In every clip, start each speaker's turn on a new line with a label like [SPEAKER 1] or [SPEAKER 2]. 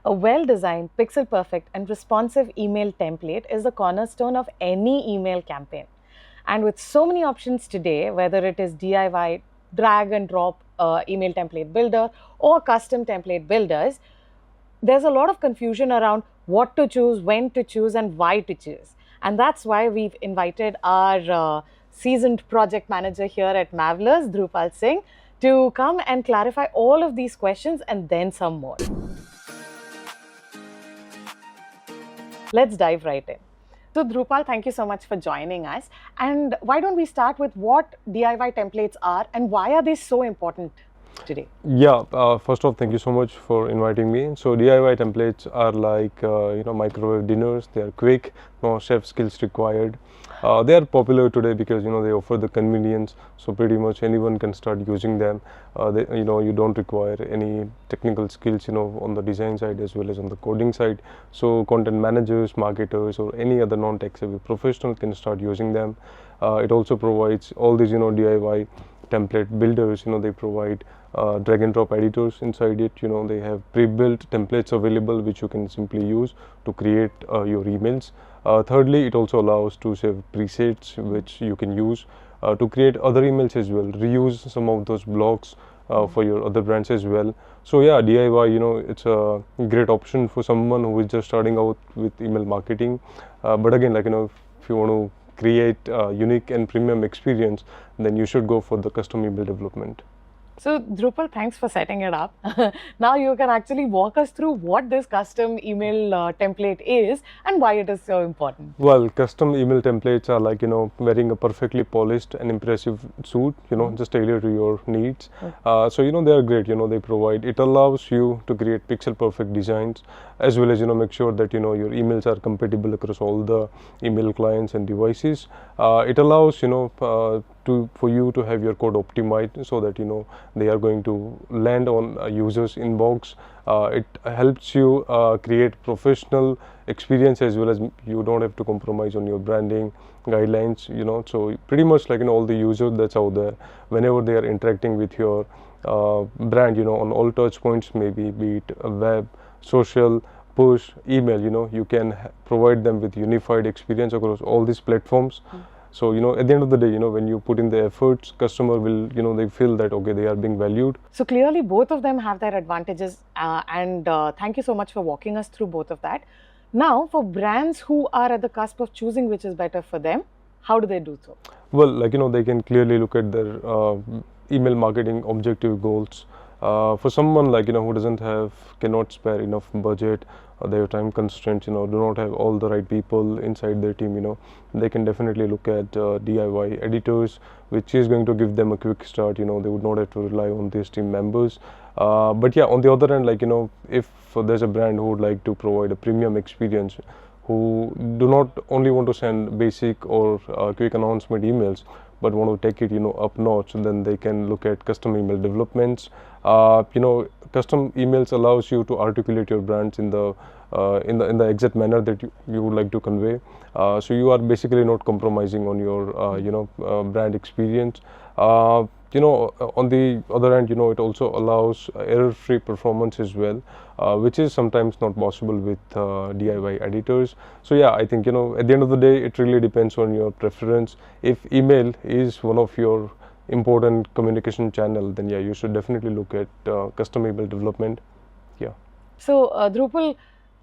[SPEAKER 1] A well-designed, pixel-perfect and responsive email template is the cornerstone of any email campaign. And with so many options today, whether it is DIY, drag and drop email template builder or custom template builders, there's a lot of confusion around what to choose, when to choose, and why to choose. And that's why we've invited our seasoned project manager here at Mavlers, Drupal Singh, to come and clarify all of these questions and then some more. Let's dive right in. So Drupal, thank you so much for joining us. And why don't we start with what DIY templates are and why are they so important today?
[SPEAKER 2] Yeah, first off, thank you so much for inviting me. So DIY templates are like microwave dinners. They are quick, no chef skills required. They are popular today because they offer the convenience. So pretty much anyone can start using them. You don't require any technical skills on the design side as well as on the coding side. So content managers, marketers, or any other non-tech savvy professional can start using them. It also provides all these DIY template builders. They provide drag and drop editors inside it. They have pre-built templates available which you can simply use to create your emails. Thirdly, it also allows to save presets which you can use to create other emails as well, reuse some of those blocks for your other brands as well. So yeah, DIY, it's a great option for someone who is just starting out with email marketing. But again, if you want to create a unique and premium experience, then you should go for the custom email development.
[SPEAKER 1] So Drupal, thanks for setting it up. Now you can actually walk us through what this custom email template is and why it is so important.
[SPEAKER 2] Well, custom email templates are like, wearing a perfectly polished and impressive suit, just tailored to your needs. So, they are great, it allows you to create pixel perfect designs as well as, make sure that, your emails are compatible across all the email clients and devices. It allows, for you to have your code optimized so that they are going to land on a user's inbox. It helps you create professional experience as well as you don't have to compromise on your branding guidelines. So pretty much all the users that's out there, whenever they are interacting with your brand, on all touch points, maybe be it a web, social, push, email, you can provide them with unified experience across all these platforms. So, at the end of the day, when you put in the efforts, customer will, they feel that, okay, they are being valued.
[SPEAKER 1] So clearly both of them have their advantages and thank you so much for walking us through both of that. Now, for brands who are at the cusp of choosing which is better for them, how do they do so?
[SPEAKER 2] Well, they can clearly look at their email marketing objective goals. For someone who cannot spare enough budget, their time constraints, do not have all the right people inside their team, they can definitely look at DIY editors, which is going to give them a quick start. They would not have to rely on these team members. But yeah, on the other hand, if there's a brand who would like to provide a premium experience, who do not only want to send basic or quick announcement emails, but want to take it up notch, then they can look at custom email developments. Custom emails allows you to articulate your brands in the exact manner that you would like to convey. So you are basically not compromising on your brand experience. On the other hand, it also allows error-free performance as well, which is sometimes not possible with DIY editors. So yeah, I think, at the end of the day, it really depends on your preference. If email is one of your important communication channel, then yeah, you should definitely look at custom email development. Yeah.
[SPEAKER 1] So Drupal,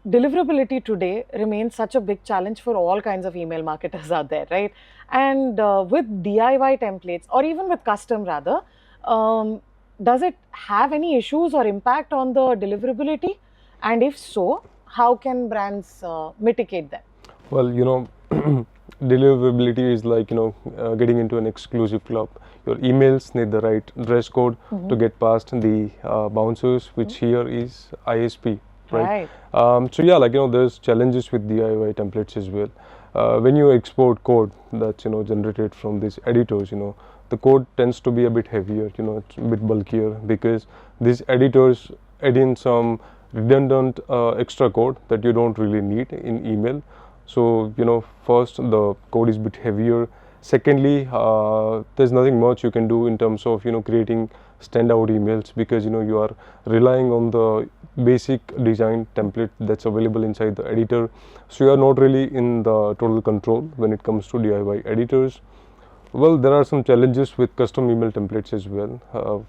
[SPEAKER 1] deliverability today remains such a big challenge for all kinds of email marketers out there, right? And with DIY templates or even with custom rather, does it have any issues or impact on the deliverability? And if so, how can brands mitigate them?
[SPEAKER 2] Well, deliverability is like, getting into an exclusive club. Your emails need the right dress code to get past the bouncers, which here is ISP. Right. So yeah, there's challenges with DIY templates as well. When you export code that's generated from these editors, the code tends to be a bit heavier. It's a bit bulkier because these editors add in some redundant extra code that you don't really need in email. So first the code is a bit heavier. Secondly, there's nothing much you can do in terms of creating standout emails, because you are relying on the basic design template that's available inside the editor. So you are not really in the total control when it comes to DIY editors. Well, there are some challenges with custom email templates as well.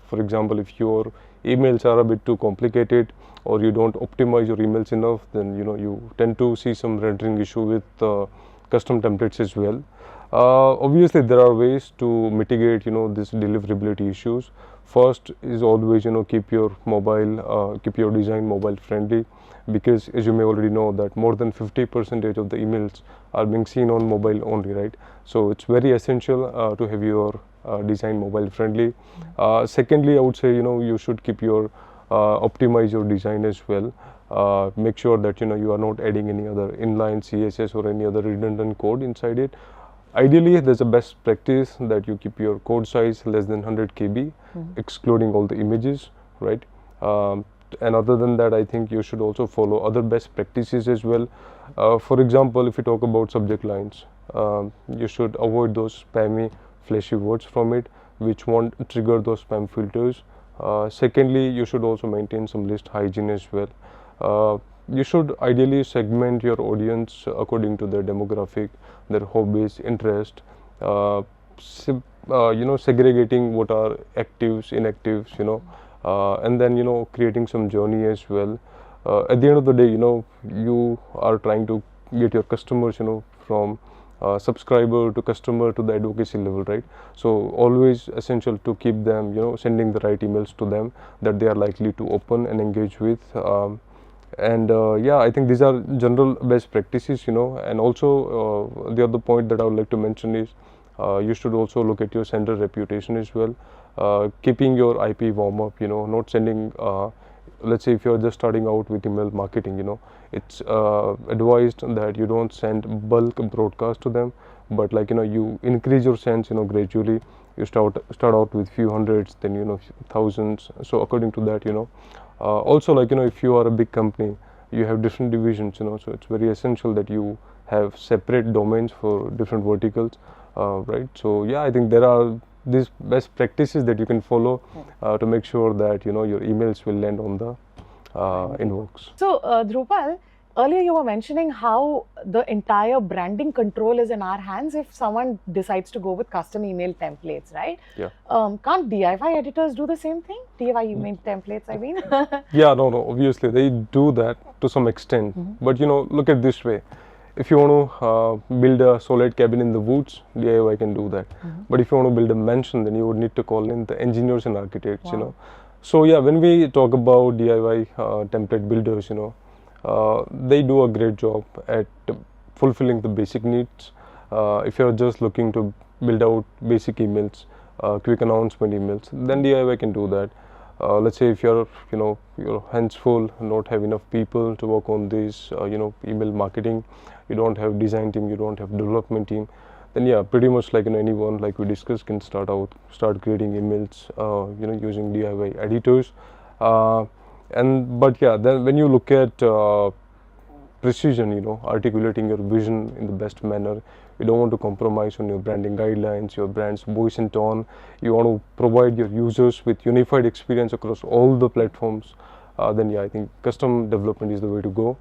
[SPEAKER 2] For example, if your emails are a bit too complicated, or you don't optimize your emails enough, then you tend to see some rendering issue with custom templates as well. Obviously, there are ways to mitigate this deliverability issues. First is always keep your keep your design mobile friendly, because as you may already know that more than 50% of the emails are being seen on mobile only, right? So it's very essential to have your design mobile friendly. Secondly, I would say you should keep your optimize your design as well. Make sure that you are not adding any other inline CSS or any other redundant code inside it. Ideally, there's a best practice that you keep your code size less than 100 KB, excluding all the images, right? And other than that, I think you should also follow other best practices as well. For example, if you talk about subject lines, you should avoid those spammy, flashy words from it, which won't trigger those spam filters. Secondly, you should also maintain some list hygiene as well. You should ideally segment your audience according to their demographic, their hobbies, interest, segregating what are actives, inactives, and then creating some journey as well. At the end of the day, you are trying to get your customers from subscriber to customer to the advocacy level, right? So always essential to keep them sending the right emails to them that they are likely to open and engage with. And yeah, I think these are general best practices, and also the other point that I would like to mention is you should also look at your sender reputation as well. Keeping your IP warm up, not sending let's say if you're just starting out with email marketing, it's advised that you don't send bulk broadcast to them, but you increase your sends gradually. You start out with few hundreds, then thousands. So according to that, also if you are a big company, you have different divisions, so it's very essential that you have separate domains for different verticals, right? So yeah, I think there are these best practices that you can follow to make sure that your emails will land on the inbox.
[SPEAKER 1] So Drupal, earlier you were mentioning how the entire branding control is in our hands if someone decides to go with custom email templates, right?
[SPEAKER 2] Yeah.
[SPEAKER 1] Can't DIY editors do the same thing? DIY email templates, I mean.
[SPEAKER 2] Yeah, no, obviously they do that to some extent, but look at this way. If you want to build a solid cabin in the woods, DIY can do that. But if you want to build a mansion, then you would need to call in the engineers and architects.
[SPEAKER 1] Wow.
[SPEAKER 2] So yeah, when we talk about DIY template builders, they do a great job at fulfilling the basic needs. If you're just looking to build out basic emails, quick announcement emails, then DIY can do that. Let's say if you're your hands full, not have enough people to work on this email marketing, you don't have design team, you don't have development team, then yeah, pretty much like anyone, like we discussed, can start creating emails using DIY editors. But yeah, then when you look at precision, articulating your vision in the best manner, you don't want to compromise on your branding guidelines, your brand's voice and tone. You want to provide your users with unified experience across all the platforms. Then yeah, I think custom development is the way to go,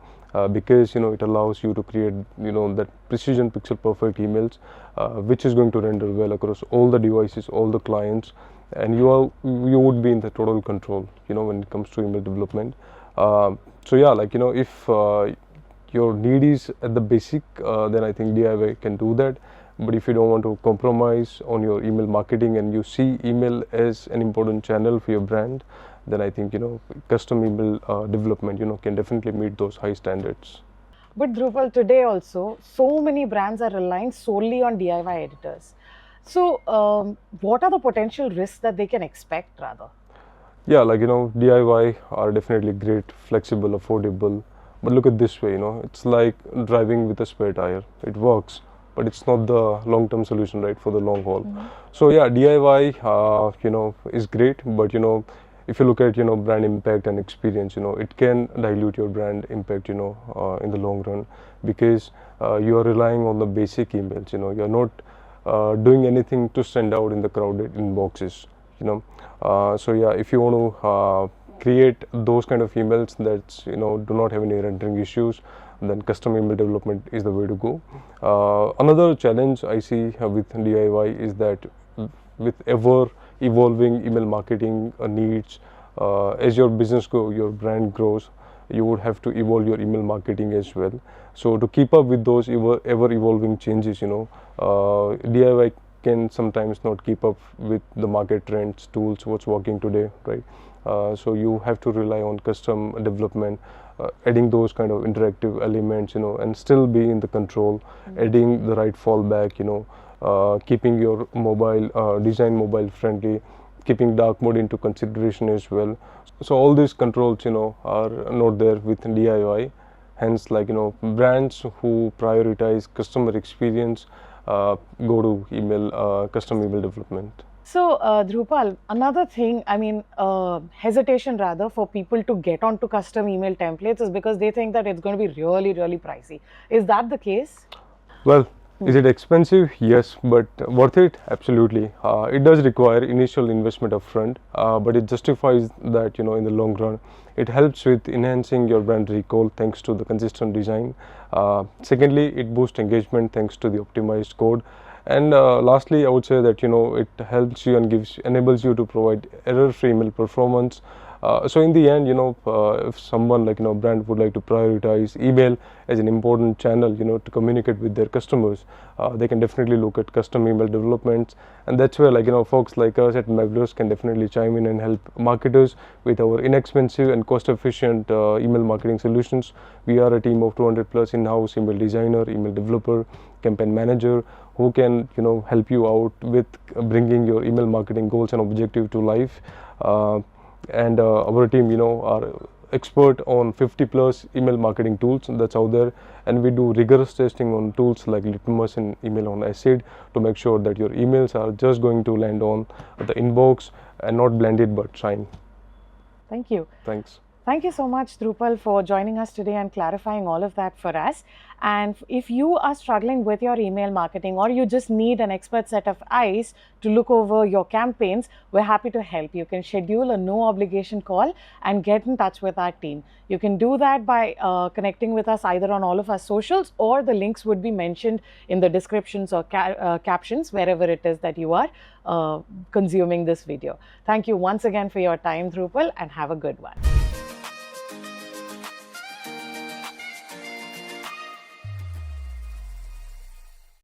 [SPEAKER 2] because it allows you to create that precision pixel perfect emails, which is going to render well across all the devices, all the clients, and you would be in the total control when it comes to email development. So yeah, if your need is at the basic, then I think DIY can do that. But if you don't want to compromise on your email marketing and you see email as an important channel for your brand, then I think custom email development can definitely meet those high standards.
[SPEAKER 1] But Drupal, today also, so many brands are relying solely on DIY editors. So what are the potential risks that they can expect rather?
[SPEAKER 2] Yeah, DIY are definitely great, flexible, affordable. But look at this way, it's like driving with a spare tire. It works, but it's not the long-term solution, right, for the long haul. So yeah, DIY, is great, but if you look at brand impact and experience, it can dilute your brand impact, in the long run, because you are relying on the basic emails. You're not doing anything to stand out in the crowded inboxes. So yeah, if you want to create those kind of emails that do not have any rendering issues, then custom email development is the way to go. Another challenge I see with DIY is that with ever evolving email marketing needs, as your business grows, your brand grows, you would have to evolve your email marketing as well. So to keep up with those ever evolving changes, DIY can sometimes not keep up with the market trends, tools, what's working today, right? So you have to rely on custom development, adding those kind of interactive elements, and still be in the control, adding the right fallback, keeping your mobile design mobile friendly, keeping dark mode into consideration as well. So all these controls, are not there with DIY. Hence, brands who prioritize customer experience go to custom email development.
[SPEAKER 1] So, Dhrupal, another thing, hesitation rather for people to get onto custom email templates is because they think that it's going to be really, really pricey. Is that the case?
[SPEAKER 2] Well, is it expensive? Yes, but worth it? Absolutely. It does require initial investment upfront, but it justifies that, in the long run. It helps with enhancing your brand recall thanks to the consistent design. Secondly, it boosts engagement thanks to the optimized code. And lastly, I would say that it helps you and enables you to provide error-free email performance. So in the end, if someone brand would like to prioritize email as an important channel, to communicate with their customers, they can definitely look at custom email developments, and that's where folks like us at Mavlers can definitely chime in and help marketers with our inexpensive and cost-efficient email marketing solutions. We are a team of 200 plus in-house email designer, email developer, campaign manager, who can help you out with bringing your email marketing goals and objective to life. And our team are expert on 50 plus email marketing tools that's out there, and we do rigorous testing on tools like Litmus and Email on Acid to make sure that your emails are just going to land on the inbox and not blended but shine.
[SPEAKER 1] Thank you.
[SPEAKER 2] Thanks.
[SPEAKER 1] Thank you so much, Dhrupal, for joining us today and clarifying all of that for us. And if you are struggling with your email marketing, or you just need an expert set of eyes to look over your campaigns, we're happy to help. You can schedule a no obligation call and get in touch with our team. You can do that by connecting with us either on all of our socials, or the links would be mentioned in the descriptions or captions wherever it is that you are consuming this video. Thank you once again for your time, Dhrupal, and have a good one.